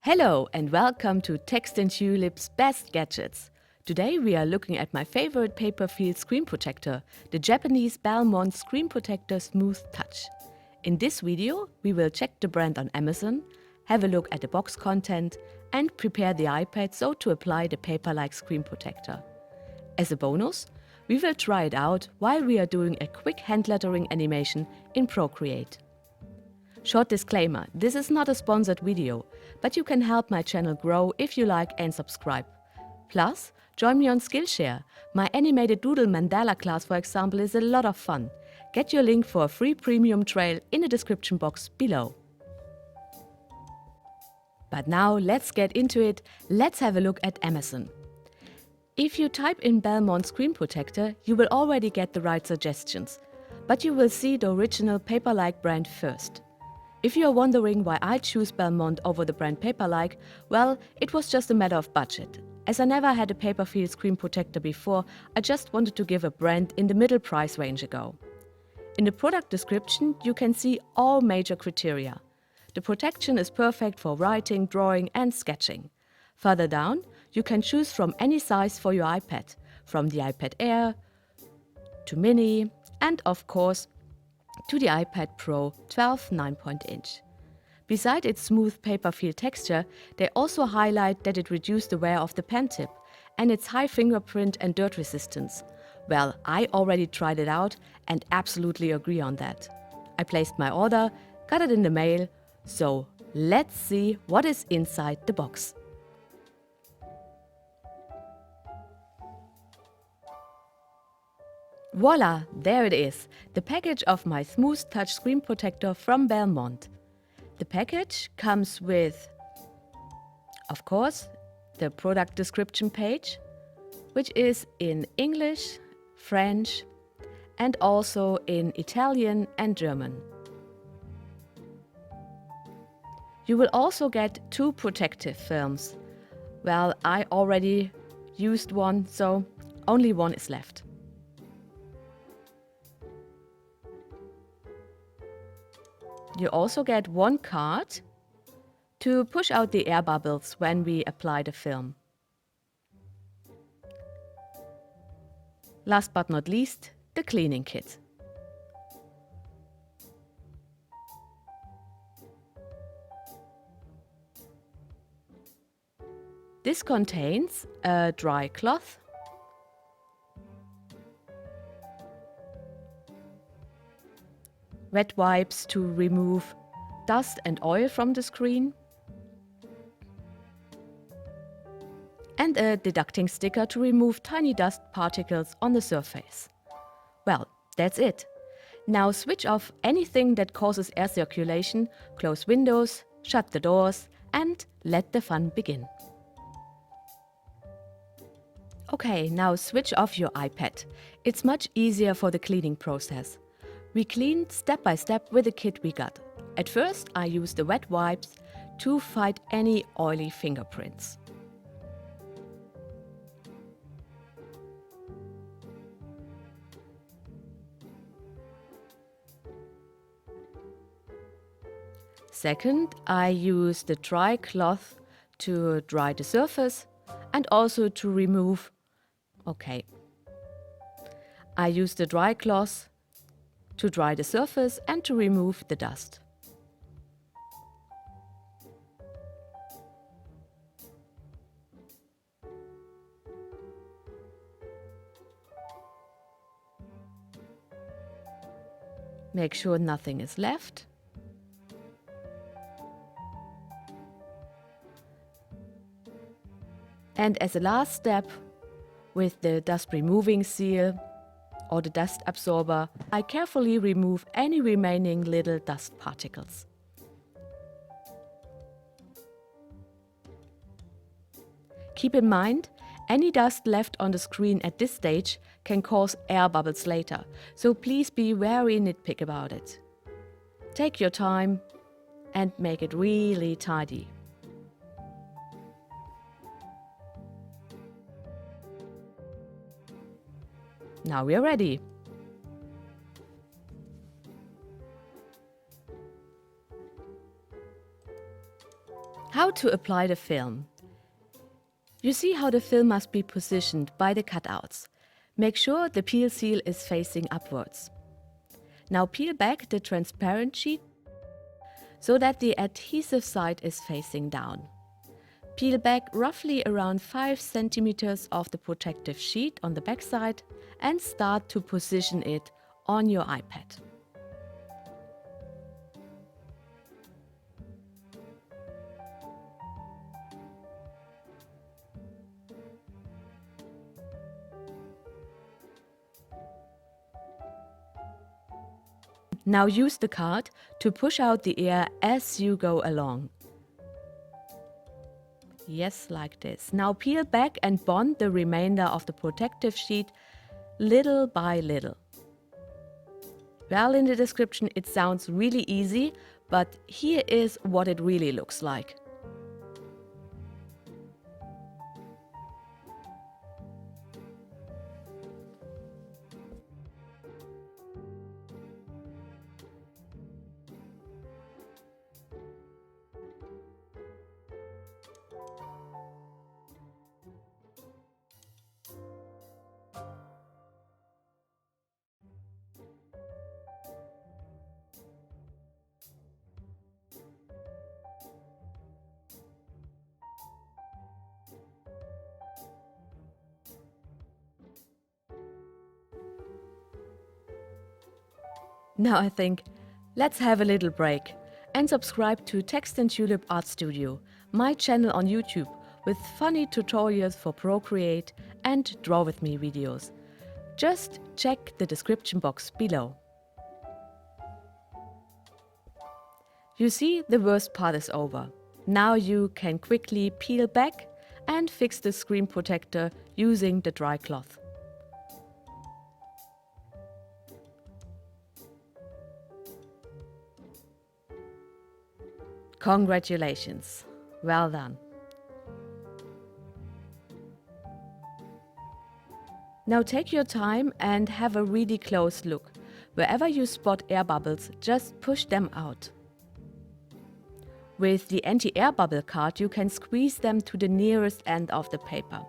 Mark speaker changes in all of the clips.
Speaker 1: Hello and welcome to Text&Tulip's Best Gadgets. Today we are looking at my favorite paper field screen protector, the Japanese Bellemond Screen Protector Smooth Touch. In this video we will check the brand on Amazon, have a look at the box content and prepare the iPad so to apply the paper-like screen protector. As a bonus, we will try it out while we are doing a quick hand lettering animation in Procreate. Short disclaimer, this is not a sponsored video, but you can help my channel grow if you like and subscribe. Plus, join me on Skillshare. My animated doodle mandala class, for example, is a lot of fun. Get your link for a free premium trial in the description box below. But now let's get into it. Let's have a look at Amazon. If you type in Bellemond Screen Protector, you will already get the right suggestions, but you will see the original paper-like brand first. If you are wondering why I choose Bellemond over the brand Paperlike, well, it was just a matter of budget. As I never had a paper field screen protector before, I just wanted to give a brand in the middle price range a go. In the product description, you can see all major criteria. The protection is perfect for writing, drawing and sketching. Further down, you can choose from any size for your iPad, from the iPad Air to Mini and of course to the iPad Pro 12 9-inch. Beside its smooth paper feel texture, they also highlight that it reduced the wear of the pen tip and its high fingerprint and dirt resistance. Well, I already tried it out and absolutely agree on that. I placed my order, got it in the mail, so let's see what is inside the box. Voila, there it is, the package of my Smooth Touch Screen Protector from Bellemond. The package comes with, of course, the product description page, which is in English, French and also in Italian and German. You will also get 2 protective films. Well, I already used one, so only one is left. You also get 1 card to push out the air bubbles when we apply the film. Last but not least, the cleaning kit. This contains a dry cloth, wet wipes to remove dust and oil from the screen, and a deducting sticker to remove tiny dust particles on the surface. Well, that's it. Now switch off anything that causes air circulation, close windows, shut the doors, and let the fun begin. Okay, now switch off your iPad. It's much easier for the cleaning process. We cleaned step by step with the kit we got. At first, I used the wet wipes to fight any oily fingerprints. Second, I used the dry cloth to dry the surface and also to remove. I used the dry cloth to dry the surface and to remove the dust. Make sure nothing is left. And as a last step, with the dust removing seal or the dust absorber, I carefully remove any remaining little dust particles. Keep in mind, any dust left on the screen at this stage can cause air bubbles later, so please be very nitpicky about it. Take your time and make it really tidy. Now we are ready. How Now to apply the film. You see how the film must be positioned by the cutouts. Make sure the peel seal is facing upwards. Now peel back the transparent sheet so that the adhesive side is facing down. Peel back roughly around 5 cm of the protective sheet on the back side and start to position it on your iPad. Now use the card to push out the air as you go along. Yes, like this. Now peel back and bond the remainder of the protective sheet little by little. Well, in the description it sounds really easy, but here is what it really looks like. Now I think, let's have a little break and subscribe to Text&Tulip Art Studio, my channel on YouTube with funny tutorials for Procreate and Draw With Me videos. Just check the description box below. You see, the worst part is over. Now you can quickly peel back and fix the screen protector using the dry cloth. Congratulations! Well done! Now take your time and have a really close look. Wherever you spot air bubbles, just push them out. With the anti-air bubble card, you can squeeze them to the nearest end of the paper.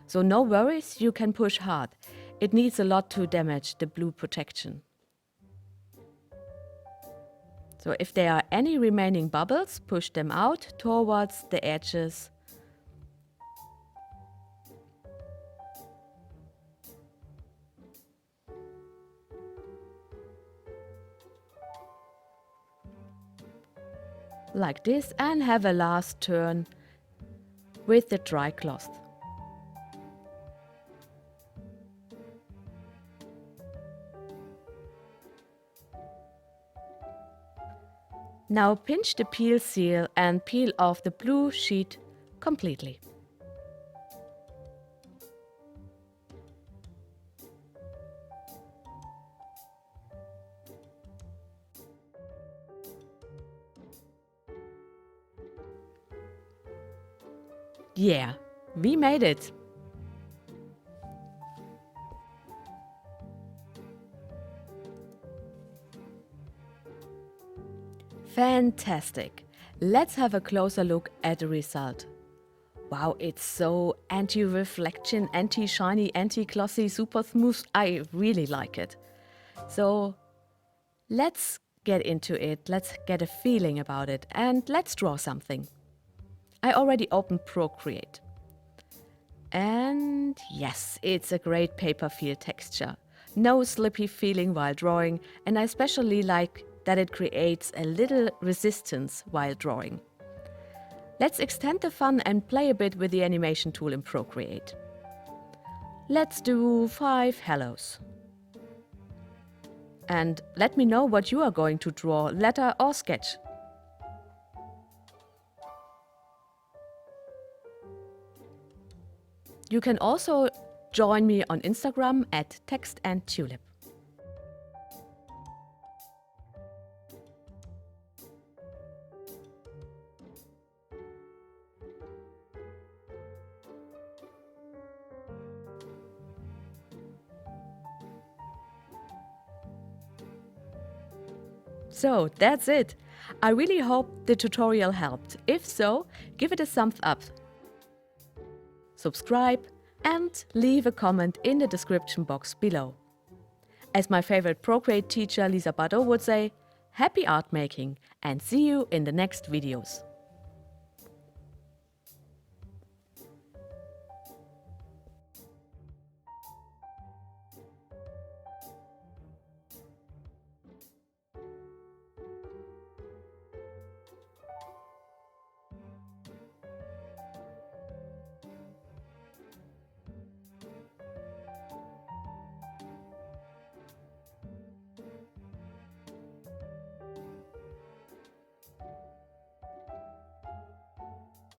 Speaker 1: So no worries, you can push hard. It needs a lot to damage the blue protection. So if there are any remaining bubbles, push them out towards the edges. Like this, and have a last turn with the dry cloth. Now pinch the peel seal and peel off the blue sheet completely. Yeah, we made it! Fantastic! Let's have a closer look at the result. Wow, it's so anti-reflection, anti-shiny, anti-glossy, super smooth. I really like it. So let's get into it, let's get a feeling about it, and let's draw something. I already opened Procreate. And yes, it's a great paper feel texture. No slippy feeling while drawing, and I especially like that it creates a little resistance while drawing. Let's extend the fun and play a bit with the animation tool in Procreate. Let's do 5 hellos. And let me know what you are going to draw, letter or sketch. You can also join me on Instagram at Text&Tulip. So that's it. I really hope the tutorial helped. If so, give it a thumbs up, subscribe, and leave a comment in the description box below. As my favorite Procreate teacher Lisa Bardot would say, happy art making, and see you in the next videos.